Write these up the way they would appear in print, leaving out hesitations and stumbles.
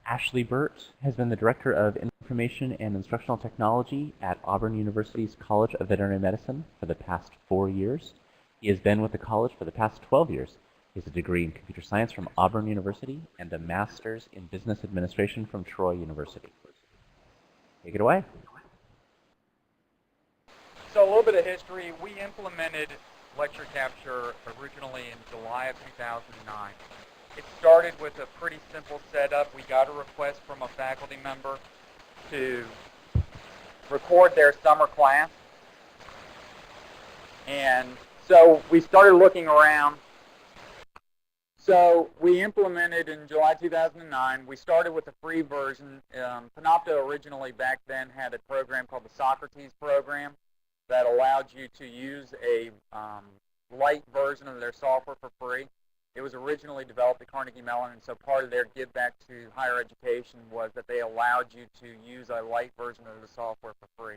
Ashley Burt has been the Director of Information and Instructional Technology at Auburn University's College of Veterinary Medicine for the past 4 years. He has been with the college for the past 12 years. He has a degree in computer science from Auburn University and a master's in business administration from Troy University. Take it away. So a little bit of history. We implemented lecture capture originally in July of 2009. It started with a pretty simple setup. We got a request from a faculty member to record their summer class. And so we started looking around. So we implemented in July 2009. We started with a free version. Panopto originally back then had a program called the Socrates program that allowed you to use a light version of their software for free. It was originally developed at Carnegie Mellon, and so part of their give back to higher education was that they allowed you to use a light version of the software for free.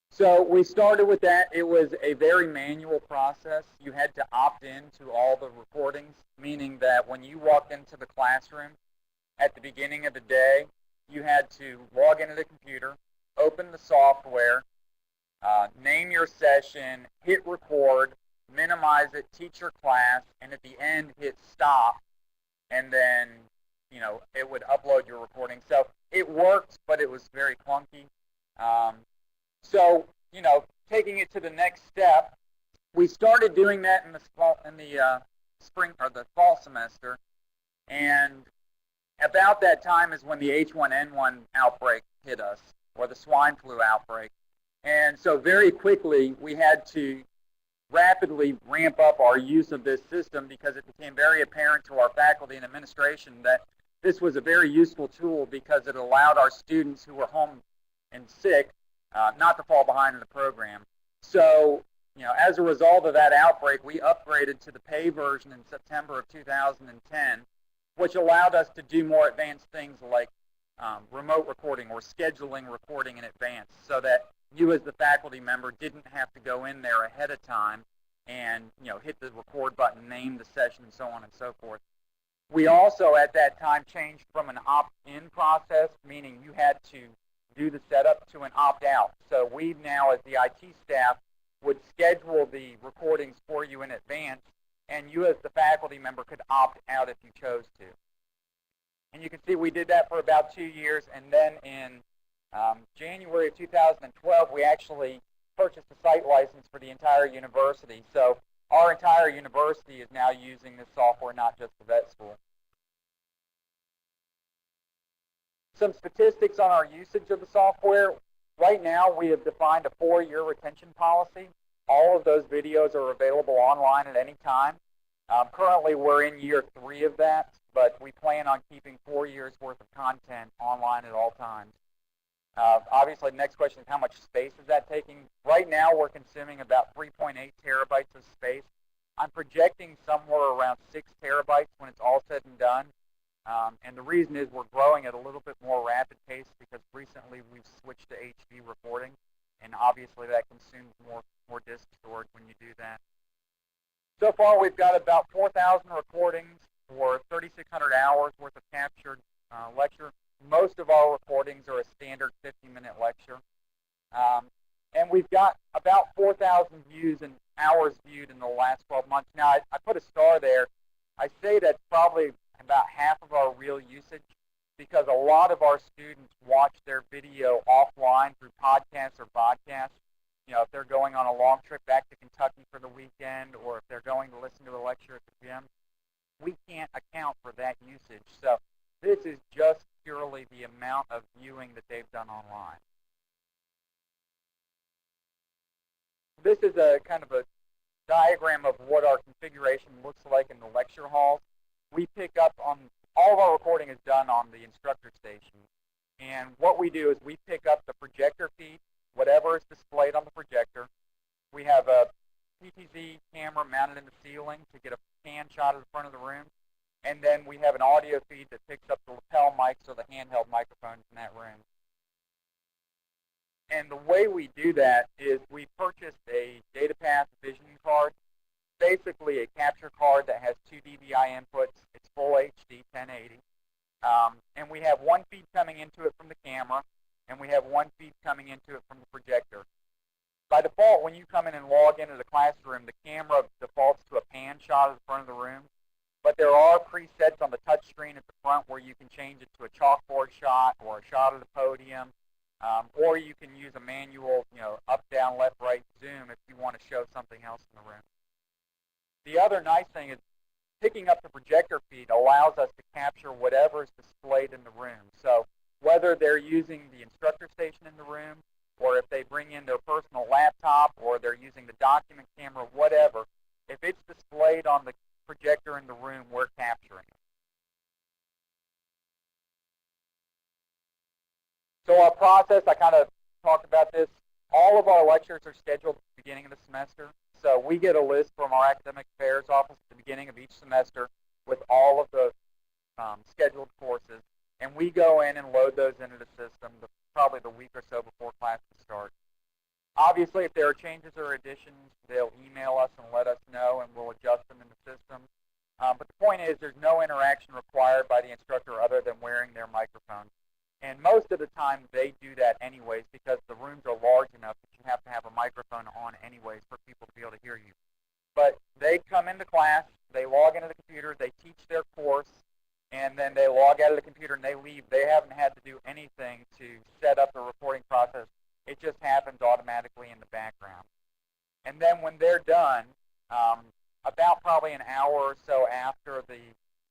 So we started with that. It was a very manual process. You had to opt in to all the recordings, meaning that when you walked into the classroom at the beginning of the day, you had to log into the computer, open the software, name your session, hit record, minimize it, teach your class, and at the end hit stop, and then it would upload your recording. So it worked, but it was very clunky. So taking it to the next step, we started doing that in the spring or the fall semester, and about that time is when the H1N1 outbreak hit us, or the swine flu outbreak. And so very quickly we had to rapidly ramp up our use of this system because it became very apparent to our faculty and administration that this was a very useful tool because it allowed our students who were home and sick not to fall behind in the program. So, as a result of that outbreak, we upgraded to the pay version in September of 2010, which allowed us to do more advanced things like remote recording or scheduling recording in advance so that you as the faculty member didn't have to go in there ahead of time and hit the record button, name the session, and so on and so forth. We also at that time changed from an opt-in process, meaning you had to do the setup, to an opt-out. So we now, as the IT staff, would schedule the recordings for you in advance, and you as the faculty member could opt out if you chose to. And you can see we did that for about 2 years, and then in January of 2012, we actually purchased a site license for the entire university. So our entire university is now using this software, not just the vet school. Some statistics on our usage of the software. Right now, we have defined a 4-year retention policy. All of those videos are available online at any time. Currently, we're in year 3 of that, but we plan on keeping 4 years worth of content online at all times. Obviously, the next question is how much space is that taking? Right now, we're consuming about 3.8 terabytes of space. I'm projecting somewhere around 6 terabytes when it's all said and done. And the reason is we're growing at a little bit more rapid pace because recently we've switched to HD recording, and obviously that consumes more disk storage when you do that. So far, we've got about 4,000 recordings for 3,600 hours worth of captured lecture. Most of our recordings are a standard 50-minute lecture. And we've got about 4,000 views and hours viewed in the last 12 months. Now, I put a star there. I say that's probably about half of our real usage because a lot of our students watch their video offline through podcasts or vodcasts. If they're going on a long trip back to Kentucky for the weekend or if they're going to listen to a lecture at the gym, we can't account for that usage. So this is just purely the amount of viewing that they've done online. This is a kind of a diagram of what our configuration looks like in the lecture halls. We pick up on, all of our recording is done on the instructor station. And what we do is we pick up the projector feed, whatever is displayed on the projector. We have a PTZ camera mounted in the ceiling to get a pan shot of the front of the room. And then we have an audio feed that picks up the lapel mics or the handheld microphones in that room. And the way we do that is we purchased a DataPath vision card, basically a capture card that has 2 dBi inputs. It's full HD 1080. and we have one feed coming into it from the camera, and we have one feed coming into it from the projector. By default, when you come in and log into the classroom, the camera defaults to a pan shot of the front of the room, but there are presets on the touch screen at the front where you can change it to a chalkboard shot or a shot of the podium, or you can use a manual, up, down, left, right zoom if you want to show something else in the room. The other nice thing is picking up the projector feed allows us to capture whatever is displayed in the room. So whether they're using the instructor station in the room, or if they bring in their personal laptop, or they're using the document camera, whatever, if it's displayed on the projector in the room, we're capturing it. So our process, I kind of talked about this. All of our lectures are scheduled at the beginning of the semester. So we get a list from our academic affairs office at the beginning of each semester with all of the scheduled courses. And we go in and load those into the system probably the week or so before classes start. Obviously, if there are changes or additions, they'll email us and let us know, and we'll adjust them in the system. But the point is there's no interaction required by the instructor other than wearing their microphone. And most of the time, they do that anyways because the rooms are large enough that you have to have a microphone on anyways for people to be able to hear you. But they come into class, they log into the computer, they teach their course, and then they log out of the computer and they leave. They haven't had to do anything to set up the recording process. It just happens automatically in the background. And then when they're done, about probably an hour or so after the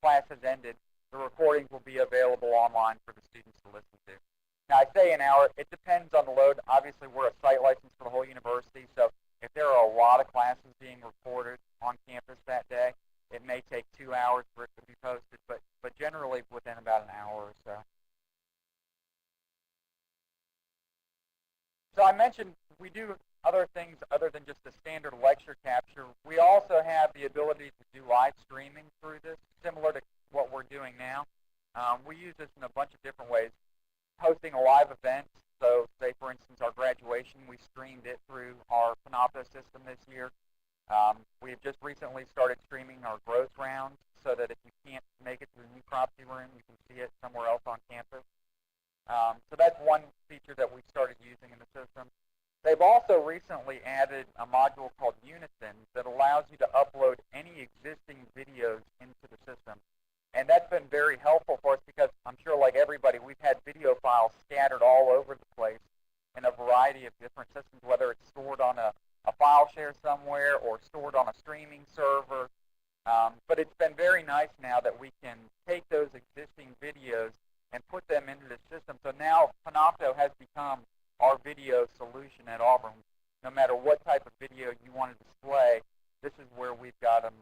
class has ended, the recordings will be available online for the students to listen to. Now, I say an hour. It depends on the load. Obviously, we're a site license for the whole university, so if there are a lot of classes being recorded on campus that day, it may take 2 hours for it to be posted, but generally within about an hour or so. So I mentioned we do other things other than just the standard lecture capture. We also have the ability to do live streaming through this, similar to what we're doing now. We use this in a bunch of different ways. Hosting a live event, so say for instance our graduation, we streamed it through our Panopto system this year. We have just recently started streaming our growth rounds so that if you can't make it to the new property room, you can see it somewhere else on campus. So that's one feature that we started using in the system. They've also recently added a module called Unison that allows you to upload any existing videos into the system. And that's been very helpful for us because I'm sure like everybody, we've had video files scattered all over the place in a variety of different systems, whether it's stored on a file share somewhere or stored on a streaming server. But it's been very nice now that we can take those existing videos and put them into the system. So now Panopto has become our video solution at Auburn. No matter what type of video you want to display, this is where we've got them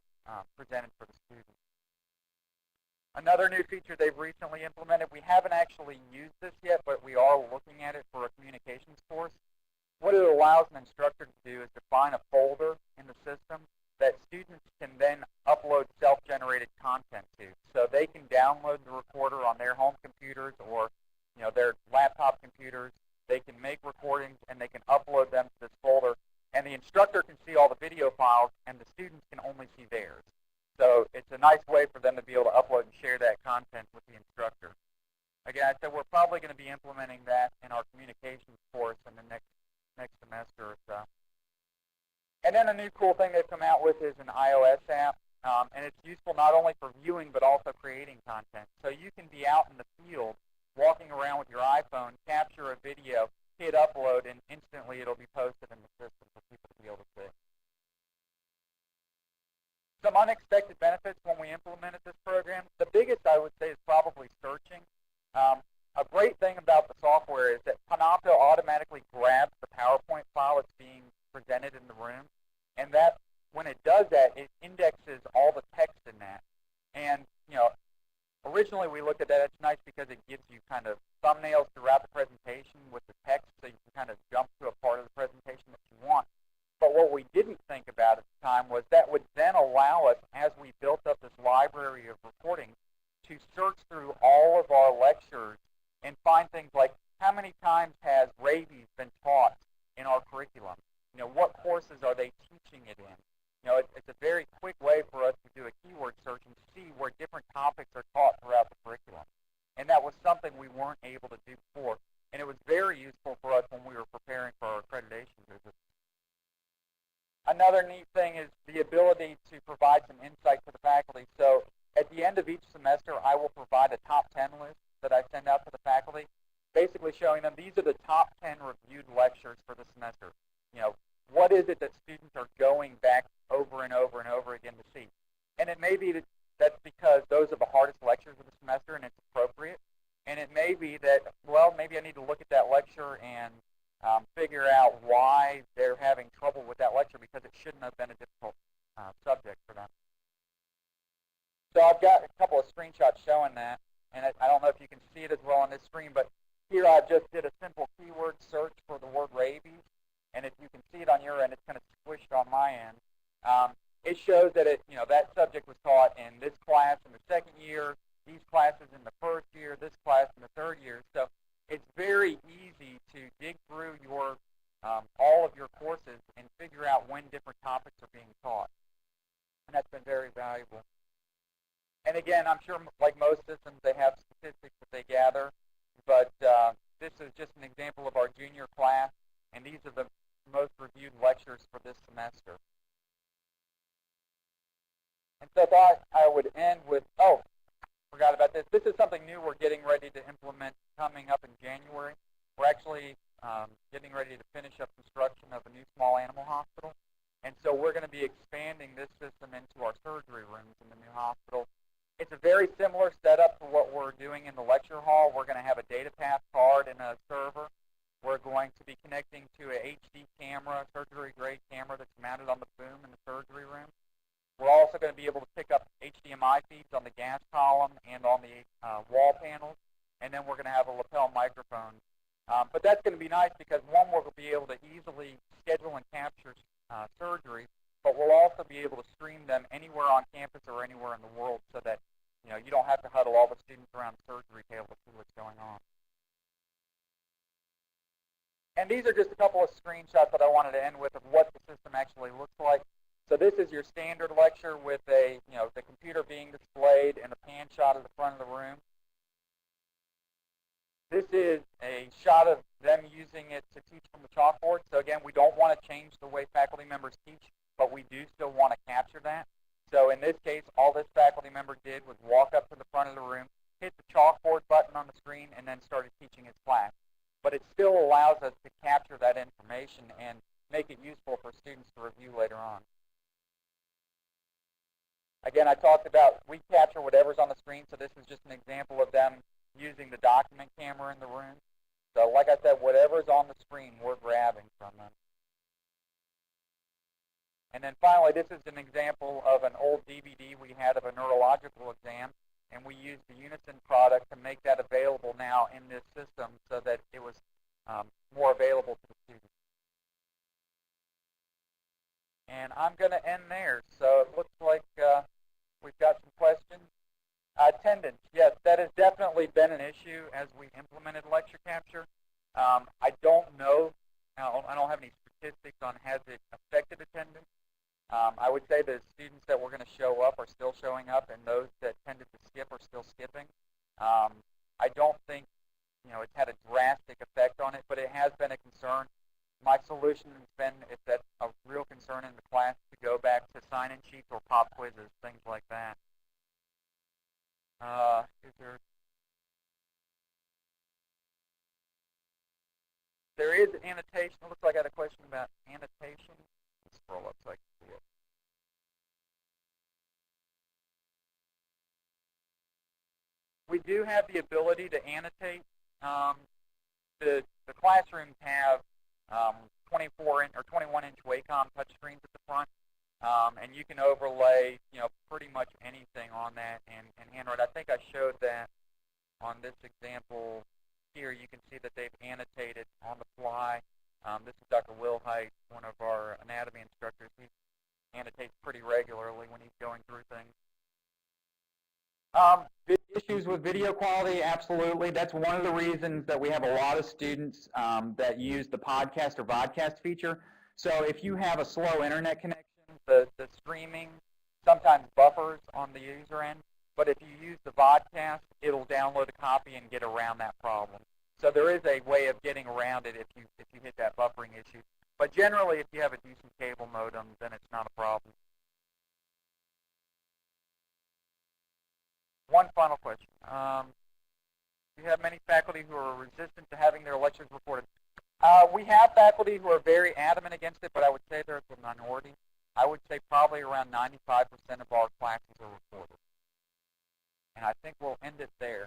presented for the students. Another new feature they've recently implemented, we haven't actually used this yet, but we are looking at it for a communications course. What it allows an instructor to do is define a folder in the system that students can then upload self-generated content to. So they can download the recorder on their home computers or their laptop computers. They can make recordings and they can upload them to this folder. And the instructor can see all the video files and the students can only see theirs. So it's a nice way for them to be able to upload and share that content with the instructor. Again, I said we're probably going to be implementing that in our communications course in the next semester or so. And then a new cool thing they've come out with is an iOS app, and it's useful not only for viewing but also creating content. So you can be out in the field walking around with your iPhone, capture a video, hit upload, and instantly it'll be posted in the system for people to be able to see. Some unexpected benefits when we implemented this program. The biggest, I would say, is probably searching. A great thing about the software is that Panopto automatically grabs the PowerPoint file that's being presented in the room, and that when it does that, it indexes all the text in that. And originally we looked at that. It's nice because it gives you kind of thumbnails throughout the presentation with the text, so you can kind of jump to a part of the presentation that you want. But what we didn't think about at the time was that would then allow us, as we built up this library of recordings, to search through all of our lectures and find things like how many times has rabies been taught in our curriculum? What courses are they teaching it in? It's a very quick way for us to do a keyword search and see where different topics are taught throughout the curriculum. And that was something we weren't able to do before. And it was very useful for us when we were preparing for our accreditation visits. Another neat thing is the ability to provide some insight to the faculty. So at the end of each semester, I will provide a top 10 list that I send out to the faculty, basically showing them these are the top 10 reviewed lectures for the semester. You know, what is it that students are going back over and over and over again to see? And it may be that that's because those are the hardest lectures of the semester and it's appropriate. And it may be that, well, maybe I need to look at that lecture and figure out why they're having trouble with that lecture because it shouldn't have been a difficult subject for them. So I've got a couple of screenshots showing that, and I don't know if you can see it as well on this screen, but here I just did a simple keyword search for the word rabies, and if you can see it on your end, it's kind of squished on my end. It shows that that subject was taught in this class in the second year, these classes in the first year, this class in the third year. So it's very easy to dig through your all of your courses and figure out when different topics are being taught. And that's been very valuable. And again, I'm sure like most systems, they have statistics that they gather, but this is just an example of our junior class, and these are the most reviewed lectures for this semester. And so I thought I would end with, forgot about this. This is something new we're getting ready to implement coming up in January. We're actually getting ready to finish up construction of a new small animal hospital. And so we're going to be expanding this system into our surgery rooms in the new hospital. It's a very similar setup to what we're doing in the lecture hall. We're going to have a data path card and a server. We're going to be connecting to a HD camera, surgery-grade camera that's mounted on the boom in the surgery room. We're also going to be able to pick up HDMI feeds on the gas column and on the wall panels, and then we're going to have a lapel microphone. But that's going to be nice because, one, we'll be able to easily schedule and capture surgery, but we'll also be able to stream them anywhere on campus or anywhere in the world so that you don't have to huddle all the students around the surgery table to see what's going on. And these are just a couple of screenshots that I wanted to end with of what the system actually looks like. So this is your standard lecture with the computer being displayed and a pan shot of the front of the room. This is a shot of them using it to teach from the chalkboard. So again, we don't want to change the way faculty members teach, but we do still want to capture that. So in this case, all this faculty member did was walk up to the front of the room, hit the chalkboard button on the screen, and then started teaching his class. But it still allows us to capture that information and make it useful for students to review later on. Again, I talked about we capture whatever's on the screen, so this is just an example of them using the document camera in the room. So like I said, whatever's on the screen, we're grabbing from them. And then finally, this is an example of an old DVD we had of a neurological exam, and we used the Unison product to make that available now in this system so that it was more available to the students. And I'm going to end there. So it looks like we've got some questions. Attendance, yes, that has definitely been an issue as we implemented lecture capture. I don't know, I don't have any statistics on has it affected attendance. I would say the students that were going to show up are still showing up, and those that tended to skip are still skipping. I don't think it's had a drastic effect on it, but it has been a concern. My solution has been, if that's a real concern in the class, to go back to sign-in sheets or pop quizzes, things like that. There is annotation. It looks like I had a question about annotation. Let's scroll up so I can see it. We do have the ability to annotate. The classrooms have 24-inch or 21-inch Wacom touchscreens at the front, and you can overlay, pretty much anything on that and handwrite. I think I showed that on this example here. You can see that they've annotated on the fly. This is Dr. Will Height, one of our anatomy instructors. He annotates pretty regularly when he's going through things. Issues with video quality, absolutely. That's one of the reasons that we have a lot of students that use the podcast or vodcast feature. So if you have a slow internet connection, the streaming sometimes buffers on the user end. but if you use the vodcast, it'll download a copy and get around that problem. So there is a way of getting around it if you hit that buffering issue. But generally, if you have a decent cable modem, then it's not a problem. One final question. Do you have many faculty who are resistant to having their lectures recorded? We have faculty who are very adamant against it, but I would say there's a minority. I would say probably around 95% of our classes are recorded. And I think we'll end it there.